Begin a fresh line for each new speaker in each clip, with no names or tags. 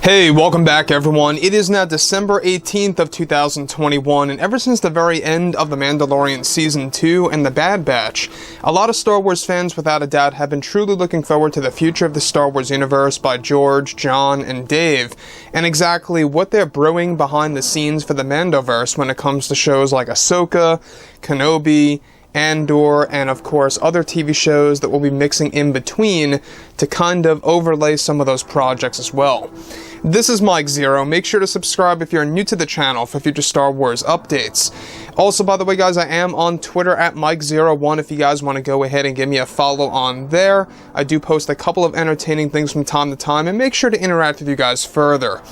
Hey, welcome back everyone. It is now December 18th of 2021, and ever since the very end of The Mandalorian Season 2 and The Bad Batch, a lot of Star Wars fans without a doubt have been truly looking forward to the future of the Star Wars universe by George, John, and Dave, and exactly what they're brewing behind the scenes for the Mandoverse when it comes to shows like Ahsoka, Kenobi, Andor, and of course other TV shows that we'll be mixing in between to kind of overlay some of those projects as well. This is Mike Zero. Make sure to subscribe if you're new to the channel for future Star Wars updates. Also, by the way, guys, I am on Twitter at Mike01 if you guys want to go ahead and give me a follow on there. I do post a couple of entertaining things from time to time, and make sure to interact with you guys further.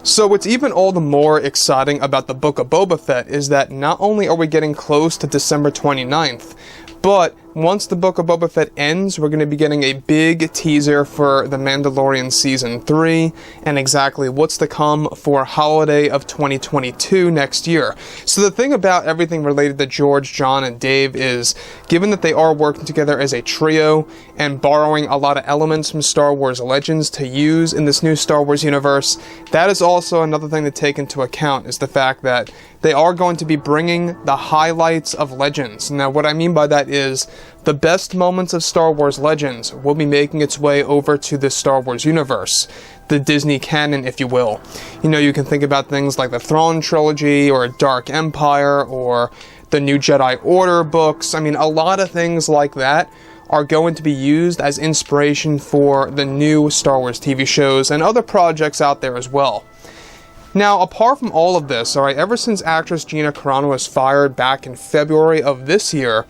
So what's even all the more exciting about the Book of Boba Fett is that not only are we getting close to December 29th, but once the Book of Boba Fett ends, we're going to be getting a big teaser for The Mandalorian Season 3 and exactly what's to come for holiday of 2022 next year. So the thing about everything related to George, John, and Dave is, given that they are working together as a trio and borrowing a lot of elements from Star Wars Legends to use in this new Star Wars universe, that is also another thing to take into account, is the fact that they are going to be bringing the highlights of Legends. Now, what I mean by that is the best moments of Star Wars Legends will be making its way over to the Star Wars universe, the Disney canon, if you will. You know, you can think about things like the Thrawn trilogy, or Dark Empire, or the New Jedi Order books. I mean, a lot of things like that are going to be used as inspiration for the new Star Wars TV shows and other projects out there as well. Now, apart from all of this, alright, ever since actress Gina Carano was fired back in February of this year,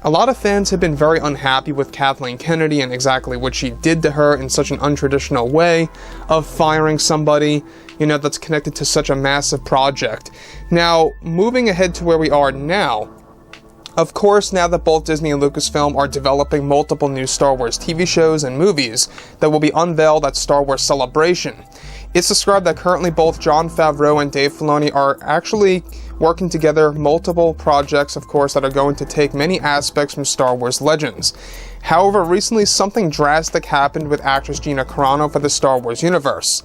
a lot of fans have been very unhappy with Kathleen Kennedy and exactly what she did to her in such an untraditional way of firing somebody, you know, that's connected to such a massive project. Now, moving ahead to where we are now, of course, now that both Disney and Lucasfilm are developing multiple new Star Wars TV shows and movies that will be unveiled at Star Wars Celebration, it's described that currently both Jon Favreau and Dave Filoni are actually working together multiple projects, of course, that are going to take many aspects from Star Wars Legends. However, recently something drastic happened with actress Gina Carano for the Star Wars universe.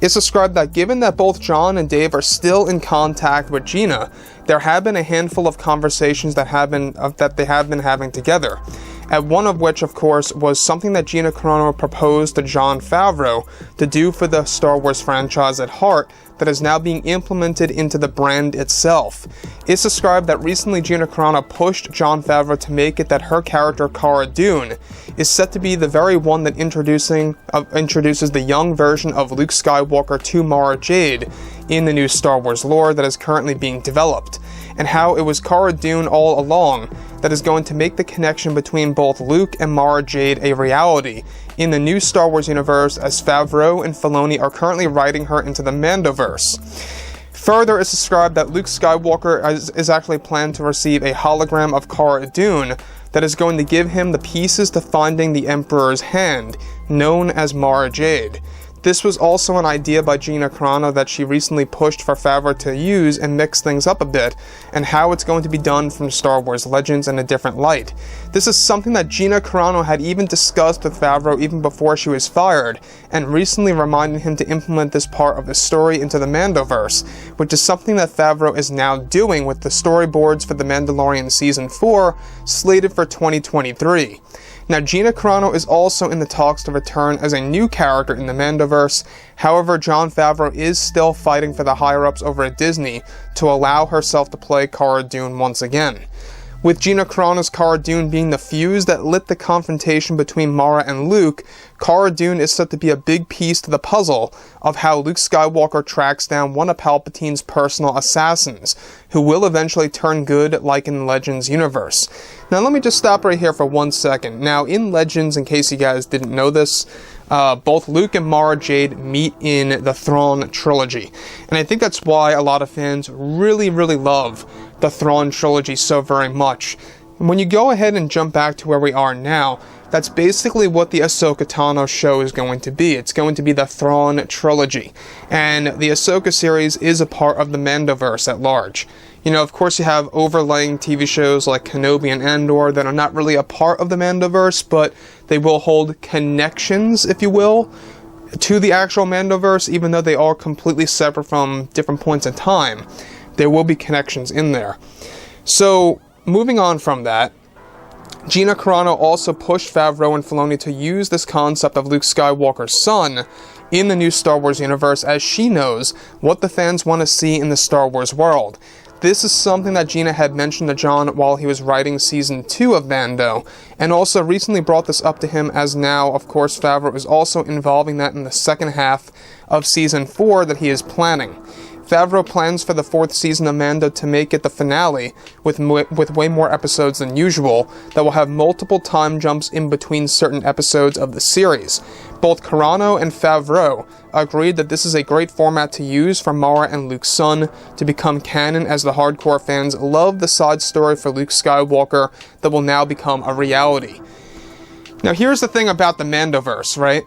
It's described that given that both John and Dave are still in contact with Gina, there have been a handful of conversations that they have been having together. And one of which, of course, was something that Gina Carano proposed to Jon Favreau to do for the Star Wars franchise at heart that is now being implemented into the brand itself. It's described that recently Gina Carano pushed Jon Favreau to make it that her character, Cara Dune, is set to be the very one that introduces the young version of Luke Skywalker to Mara Jade in the new Star Wars lore that is currently being developed, and how it was Cara Dune all along that is going to make the connection between both Luke and Mara Jade a reality in the new Star Wars universe, as Favreau and Filoni are currently writing her into the Mandoverse. Further, it's described that Luke Skywalker is actually planned to receive a hologram of Cara Dune that is going to give him the pieces to finding the Emperor's hand, known as Mara Jade. This was also an idea by Gina Carano that she recently pushed for Favreau to use and mix things up a bit, and how it's going to be done from Star Wars Legends in a different light. This is something that Gina Carano had even discussed with Favreau even before she was fired, and recently reminded him to implement this part of the story into the Mandoverse, which is something that Favreau is now doing with the storyboards for The Mandalorian Season 4, slated for 2023. Now, Gina Carano is also in the talks to return as a new character in the Mandoverse. However, Jon Favreau is still fighting for the higher-ups over at Disney to allow herself to play Cara Dune once again. With Gina Carano's Cara Dune being the fuse that lit the confrontation between Mara and Luke, Cara Dune is set to be a big piece to the puzzle of how Luke Skywalker tracks down one of Palpatine's personal assassins, who will eventually turn good like in Legends universe. Now let me just stop right here for 1 second. Now in Legends, in case you guys didn't know this, both Luke and Mara Jade meet in the Thrawn trilogy. And I think that's why a lot of fans really love the Thrawn trilogy so very much. When you go ahead and jump back to where we are now, that's basically what the Ahsoka Tano show is going to be. It's going to be the Thrawn trilogy. And the Ahsoka series is a part of the Mandoverse at large. You know, of course you have overlaying TV shows like Kenobi and Andor that are not really a part of the Mandoverse, but they will hold connections, if you will, to the actual Mandoverse, even though they are completely separate from different points in time. There will be connections in there. So, moving on from that, Gina Carano also pushed Favreau and Filoni to use this concept of Luke Skywalker's son in the new Star Wars universe, as she knows what the fans want to see in the Star Wars world. This is something that Gina had mentioned to John while he was writing Season 2 of Mando, and also recently brought this up to him, as now, of course, Favreau is also involving that in the second half of Season 4 that he is planning. Favreau plans for the 4th season of Mando to make it the finale, with way more episodes than usual, that will have multiple time jumps in between certain episodes of the series. Both Carano and Favreau agreed that this is a great format to use for Mara and Luke's son to become canon, as the hardcore fans love the side story for Luke Skywalker that will now become a reality. Now here's the thing about the Mandoverse, right?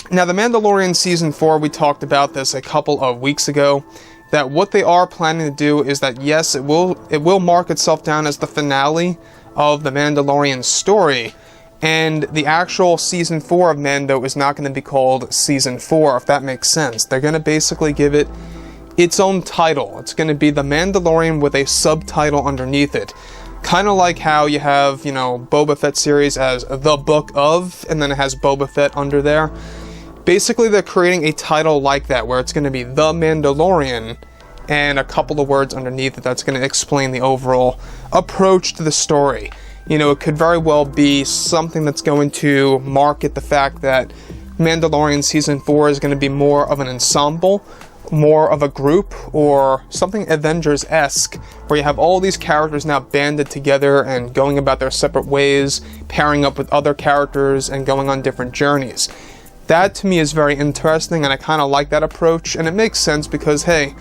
Now, The Mandalorian Season 4, we talked about this a couple of weeks ago, that what they are planning to do is that, yes, it will mark itself down as the finale of the Mandalorian story, and the actual Season 4 of Mando is not going to be called Season 4, if that makes sense. They're going to basically give it its own title. It's going to be The Mandalorian with a subtitle underneath it. Kind of like how you have, Boba Fett series as The Book of, and then it has Boba Fett under there. Basically, they're creating a title like that, where it's going to be The Mandalorian, and a couple of words underneath it that's going to explain the overall approach to the story. It could very well be something that's going to market the fact that Mandalorian Season 4 is going to be more of an ensemble, more of a group, or something Avengers-esque, where you have all these characters now banded together and going about their separate ways, pairing up with other characters, and going on different journeys. That, to me, is very interesting, and I kind of like that approach, and it makes sense because, hey,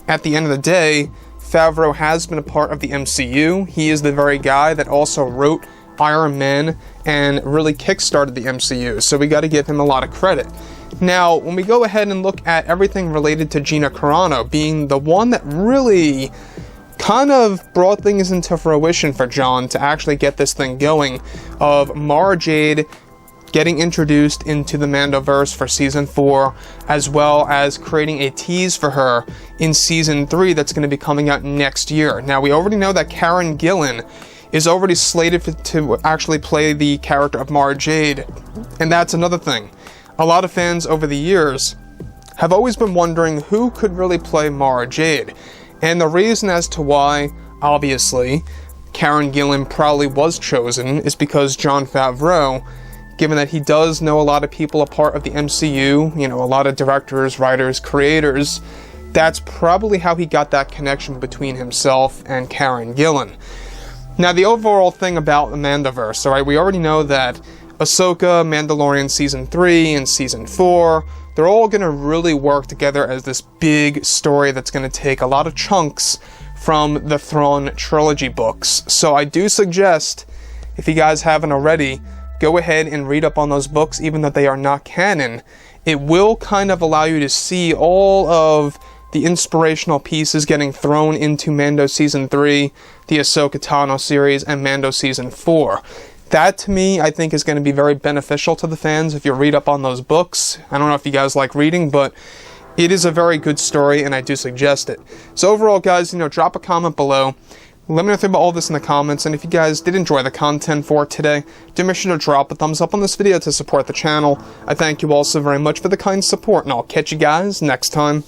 at the end of the day, Favreau has been a part of the MCU. He is the very guy that also wrote Iron Man and really kickstarted the MCU, so we got to give him a lot of credit. Now, when we go ahead and look at everything related to Gina Carano being the one that really kind of brought things into fruition for John to actually get this thing going, of Mara Jade getting introduced into the Mandoverse for Season 4, as well as creating a tease for her in Season 3 that's going to be coming out next year. Now, we already know that Karen Gillan is already slated to actually play the character of Mara Jade, and that's another thing. A lot of fans over the years have always been wondering who could really play Mara Jade, and the reason as to why, obviously, Karen Gillan probably was chosen is because Jon Favreau, given that he does know a lot of people a part of the MCU, a lot of directors, writers, creators, that's probably how he got that connection between himself and Karen Gillan. Now, the overall thing about the Mandoverse, alright, we already know that Ahsoka, Mandalorian Season 3, and Season 4, they're all going to really work together as this big story that's going to take a lot of chunks from the Thrawn trilogy books. So I do suggest, if you guys haven't already, go ahead and read up on those books, even though they are not canon. It will kind of allow you to see all of the inspirational pieces getting thrown into Mando Season 3, the Ahsoka Tano series, and Mando Season 4. That, to me, I think is going to be very beneficial to the fans if you read up on those books. I don't know if you guys like reading, but it is a very good story, and I do suggest it. So overall, guys, drop a comment below. Let me know about all this in the comments, and if you guys did enjoy the content for today, do make sure to drop a thumbs up on this video to support the channel. I thank you all so very much for the kind support, and I'll catch you guys next time.